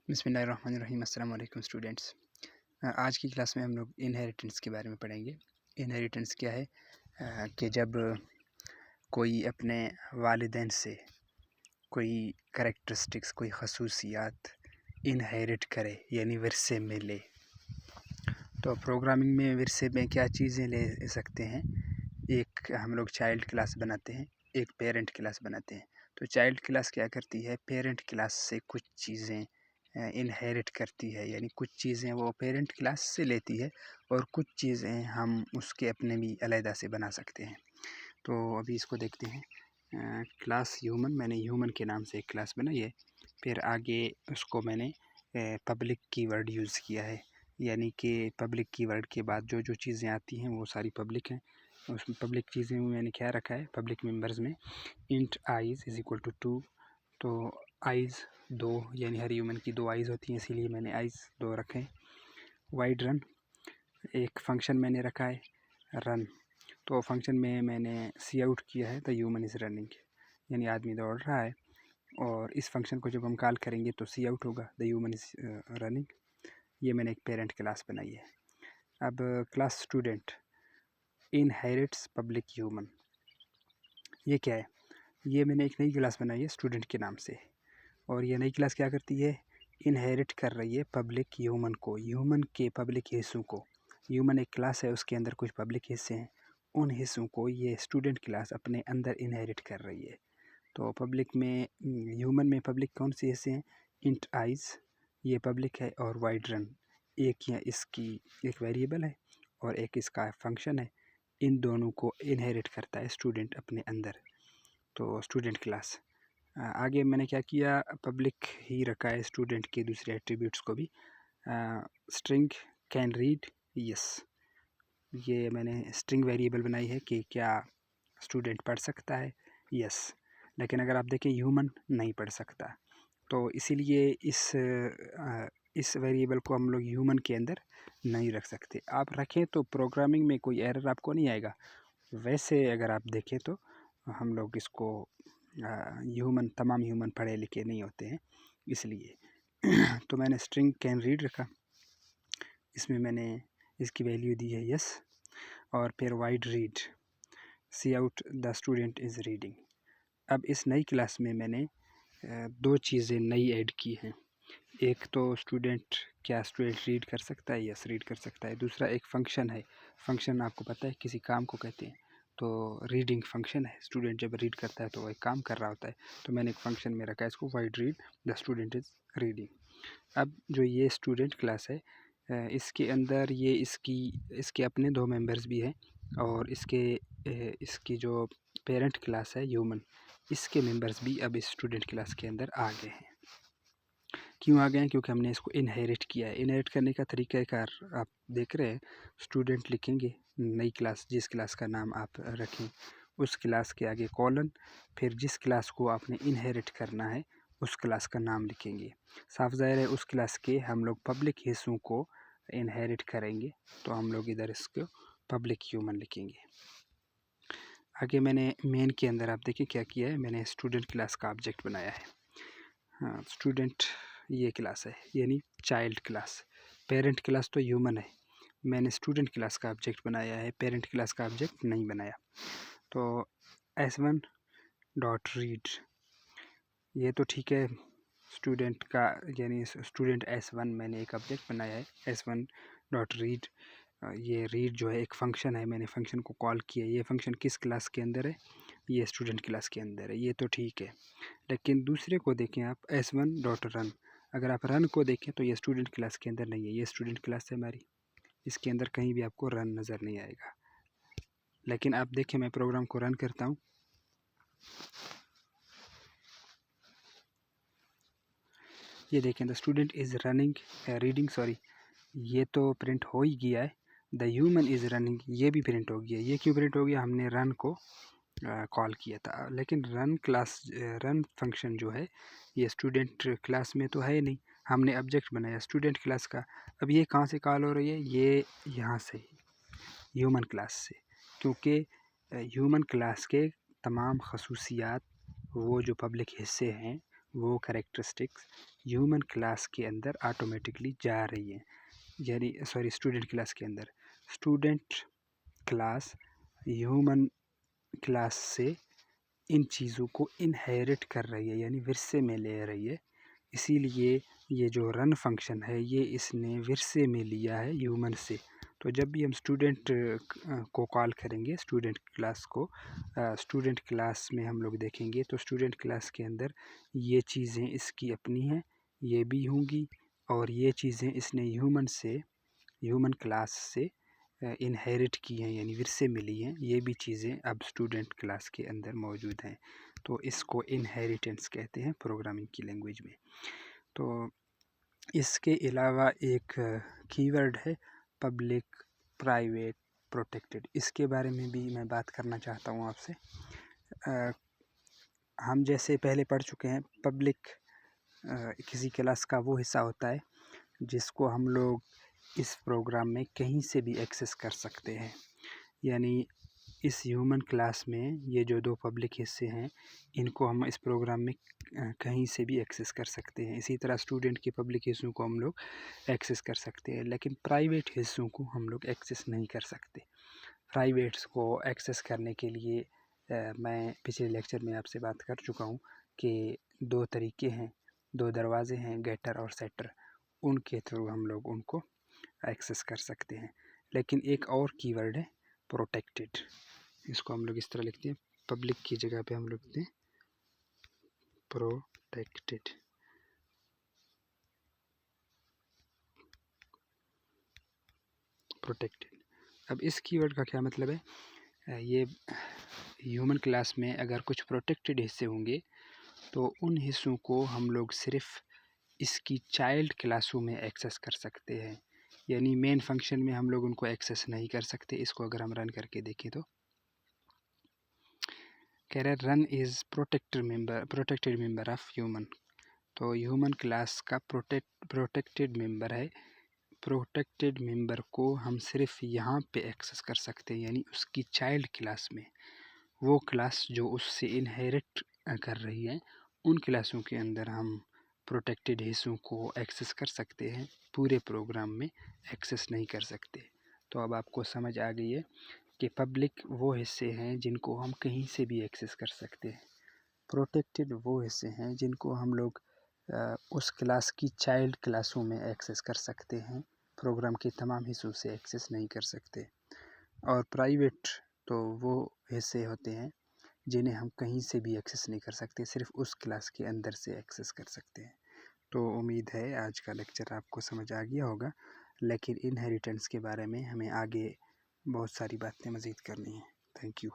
बिस्मिल्लाहिर्रहमानिर्रहीम। अस्सलाम वालेकुम स्टूडेंट्स। आज की क्लास में हम लोग इनहेरिटेंस के बारे में पढ़ेंगे। इनहेरिटेंस क्या है कि जब कोई अपने वालिदैन से कोई कैरेक्टरिस्टिक्स, कोई खसूसियात इनहेरिट करे यानी विरसे में ले। तो प्रोग्रामिंग में विरसे में क्या चीज़ें ले सकते हैं। एक हम लोग चाइल्ड क्लास बनाते हैं, एक पेरेंट क्लास बनाते हैं। तो चाइल्ड क्लास क्या करती है, पेरेंट क्लास से कुछ चीज़ें इनहेरिट करती है, यानी कुछ चीज़ें वो पेरेंट क्लास से लेती है और कुछ चीज़ें हम उसके अपने भी अलहदा से बना सकते हैं। तो अभी इसको देखते हैं। क्लास ह्यूमन, मैंने ह्यूमन के नाम से एक क्लास बनाई है। फिर आगे उसको मैंने पब्लिक कीवर्ड यूज़ किया है, यानी कि पब्लिक कीवर्ड के बाद जो जो चीज़ें आती हैं वो सारी पब्लिक हैं। उसमें पब्लिक चीज़ें में मैंने क्या रखा है, पब्लिक मेंबर्स में int eyes is equal to 2। तो आइज़ 2, यानी हर ह्यूमन की 2 आइज़ होती हैं, इसीलिए मैंने आइज़ 2 रखे। वाइड रन एक फंक्शन मैंने रखा है, रन। तो फंक्शन में मैंने सी आउट किया है द ह्यूमन इज़ रनिंग, यानी आदमी दौड़ रहा है। और इस फंक्शन को जब हम कॉल करेंगे तो सी आउट होगा द ह्यूमन इज़ रनिंग। ये मैंने एक पेरेंट क्लास बनाई है। अब class student inherits public human, ये क्या है? ये मैंने एक नई क्लास बनाई है स्टूडेंट के नाम से, और ये नई क्लास क्या करती है, इनहेरिट कर रही है पब्लिक ह्यूमन को, ह्यूमन के पब्लिक हिस्सों को। ह्यूमन एक क्लास है, उसके अंदर कुछ पब्लिक हिस्से हैं, उन हिस्सों को ये स्टूडेंट क्लास अपने अंदर इनहेरिट कर रही है। तो पब्लिक में, ह्यूमन में पब्लिक कौन से हिस्से हैं, इंट आइज़ ये पब्लिक है, और वाइड रन एक या इसकी एक वेरिएबल है और एक इसका फंक्शन है। इन दोनों को इनहेरिट करता है स्टूडेंट अपने अंदर, तो स्टूडेंट क्लास। आगे मैंने क्या किया, पब्लिक ही रखा है स्टूडेंट के दूसरे एट्रीब्यूट्स को भी। स्ट्रिंग कैन रीड यस, ये मैंने स्ट्रिंग वेरिएबल बनाई है कि क्या स्टूडेंट पढ़ सकता है, यस। लेकिन अगर आप देखें ह्यूमन नहीं पढ़ सकता, तो इसीलिए इस वेरिएबल को हम लोग ह्यूमन के अंदर नहीं रख सकते। आप रखें तो प्रोग्रामिंग में कोई एरर आपको नहीं आएगा। वैसे अगर आप देखें तो हम लोग इसको ह्यूमन, तमाम ह्यूमन पढ़े लिखे नहीं होते हैं, इसलिए तो मैंने स्ट्रिंग कैन रीड रखा, इसमें मैंने इसकी वैल्यू दी है यस। और फिर wide read see out the student is reading. अब इस नई क्लास में मैंने 2 चीज़ें नई ऐड की हैं। एक तो स्टूडेंट, क्या स्टूडेंट रीड कर सकता है, यस रीड कर सकता है। दूसरा एक फंक्शन है, फंक्शन आपको पता है किसी काम को कहते हैं, तो रीडिंग फंक्शन है। स्टूडेंट जब रीड करता है तो वो एक काम कर रहा होता है, तो मैंने एक फंक्शन में रखा है इसको, wide read the student is reading. अब जो ये स्टूडेंट क्लास है, इसके अंदर ये इसके अपने 2 मेंबर्स भी हैं, और इसकी जो पेरेंट क्लास है ह्यूमन, इसके मेंबर्स भी अब इस स्टूडेंट क्लास के अंदर आ गए हैं। क्यों आ गए हैं? क्योंकि हमने इसको इनहेरिट किया है। इनहेरिट करने का तरीक़ाकार आप देख रहे हैं, स्टूडेंट लिखेंगे, नई क्लास जिस क्लास का नाम आप रखें उस क्लास के आगे कॉलन, फिर जिस क्लास को आपने इनहेरिट करना है उस क्लास का नाम लिखेंगे। साफ ज़ाहिर है उस क्लास के हम लोग पब्लिक हिस्सों को इनहेरिट करेंगे, तो हम लोग इधर इसको पब्लिक ह्यूमन लिखेंगे। आगे मैंने मेन के अंदर आप देखिए क्या किया है, मैंने स्टूडेंट क्लास का ऑब्जेक्ट बनाया है। हाँ, स्टूडेंट ये क्लास है, यानी चाइल्ड क्लास। पेरेंट क्लास तो ह्यूमन है, मैंने स्टूडेंट क्लास का ऑब्जेक्ट बनाया है, पेरेंट क्लास का ऑब्जेक्ट नहीं बनाया। तो s1 डॉट रीड, ये तो ठीक है स्टूडेंट का, यानी स्टूडेंट s1 मैंने एक ऑब्जेक्ट बनाया है, s1 डॉट रीड। ये रीड जो है एक फंक्शन है, मैंने फंक्शन को कॉल किया। ये फंक्शन किस क्लास के अंदर है, ये स्टूडेंट क्लास के अंदर है, ये तो ठीक है। लेकिन दूसरे को देखें आप, s1 डॉट रन, अगर आप रन को देखें तो ये स्टूडेंट क्लास के अंदर नहीं है, ये स्टूडेंट क्लास है हमारी, इसके अंदर कहीं भी आपको रन नज़र नहीं आएगा। लेकिन आप देखें मैं प्रोग्राम को रन करता हूँ, ये देखें the student is running reading, sorry ये तो प्रिंट हो ही गया है। द ह्यूमन इज़ रनिंग ये भी प्रिंट हो गया। ये क्यों प्रिंट हो गया, हमने रन को कॉल किया था। लेकिन रन फंक्शन जो है ये स्टूडेंट क्लास में तो है नहीं, हमने ऑब्जेक्ट बनाया स्टूडेंट क्लास का। अब ये कहाँ से कॉल हो रही है, ये यहाँ से ह्यूमन क्लास से, क्योंकि ह्यूमन क्लास के तमाम खसूसियात, वो जो पब्लिक हिस्से हैं वो कैरेक्टरिस्टिक्स ह्यूमन क्लास के अंदर ऑटोमेटिकली जा रही है, यानी स्टूडेंट क्लास के अंदर। स्टूडेंट क्लास ह्यूमन क्लास से इन चीज़ों को इनहेरिट कर रही है, यानी विरसे में ले रही है। इसीलिए ये जो रन फंक्शन है ये इसने विरसे में लिया है ह्यूमन से। तो जब भी हम स्टूडेंट को कॉल करेंगे, स्टूडेंट क्लास को, स्टूडेंट क्लास में हम लोग देखेंगे तो स्टूडेंट क्लास के अंदर ये चीज़ें इसकी अपनी हैं, ये भी होंगी, और ये चीज़ें इसने ह्यूमन क्लास से इनहेरिट की हैं, यानी विरसे मिली हैं। ये भी चीज़ें अब स्टूडेंट क्लास के अंदर मौजूद हैं। तो इसको इनहेरिटेंस कहते हैं प्रोग्रामिंग की लैंग्वेज में। तो इसके अलावा एक कीवर्ड है पब्लिक, प्राइवेट, प्रोटेक्टेड। इसके बारे में भी मैं बात करना चाहता हूँ आपसे। हम जैसे पहले पढ़ चुके हैं, पब्लिक किसी क्लास का वो हिस्सा होता है जिसको हम लोग इस प्रोग्राम में कहीं से भी एक्सेस कर सकते हैं। यानी इस ह्यूमन क्लास में ये जो दो पब्लिक हिस्से हैं, इनको हम इस प्रोग्राम में कहीं से भी एक्सेस कर सकते हैं। इसी तरह स्टूडेंट के पब्लिक हिस्सों को हम लोग एक्सेस कर सकते हैं, लेकिन प्राइवेट हिस्सों को हम लोग एक्सेस नहीं कर सकते। प्राइवेट्स को एक्सेस करने के लिए मैं पिछले लेक्चर में आपसे बात कर चुका हूँ कि दो तरीके हैं, दो दरवाजे हैं, गेटर और सेटर। उनके थ्रू हम लोग उनको एक्सेस कर सकते हैं। लेकिन एक और कीवर्ड है प्रोटेक्टेड। इसको हम लोग इस तरह लिखते हैं, पब्लिक की जगह पे हम लोग लिखते हैं प्रोटेक्टेड। प्रोटेक्टेड। अब इस कीवर्ड का क्या मतलब है? ये ह्यूमन क्लास में अगर कुछ प्रोटेक्टेड हिस्से होंगे तो उन हिस्सों को हम लोग सिर्फ इसकी चाइल्ड क्लासों में एक्सेस कर सकते हैं, यानी मेन फंक्शन में हम लोग उनको एक्सेस नहीं कर सकते। इसको अगर हम रन करके देखें तो कह रहे run is protected member of human. तो ह्यूमन क्लास का प्रोटेक्टेड मेंबर है। प्रोटेक्टेड मेंबर को हम सिर्फ यहाँ पे एक्सेस कर सकते हैं, यानी उसकी चाइल्ड क्लास में। वो क्लास जो उससे इनहेरिट कर रही है, उन क्लासों के अंदर हम प्रोटेक्टेड हिस्सों को एक्सेस कर सकते हैं, पूरे प्रोग्राम में एक्सेस नहीं कर सकते। तो अब आपको समझ आ गई है कि पब्लिक वो हिस्से हैं जिनको हम कहीं से भी एक्सेस कर सकते हैं, प्रोटेक्टेड वो हिस्से हैं जिनको हम लोग उस क्लास की चाइल्ड क्लासों में एक्सेस कर सकते हैं, प्रोग्राम के तमाम हिस्सों से एक्सेस नहीं कर सकते। और प्राइवेट तो वो हिस्से होते हैं जिन्हें हम कहीं से भी एक्सेस नहीं कर सकते, सिर्फ उस क्लास के अंदर से एक्सेस कर सकते हैं। तो उम्मीद है आज का लेक्चर आपको समझ आ गया होगा, लेकिन इनहेरिटेंस के बारे में हमें आगे बहुत सारी बातें मज़ीद करनी है। Thank you.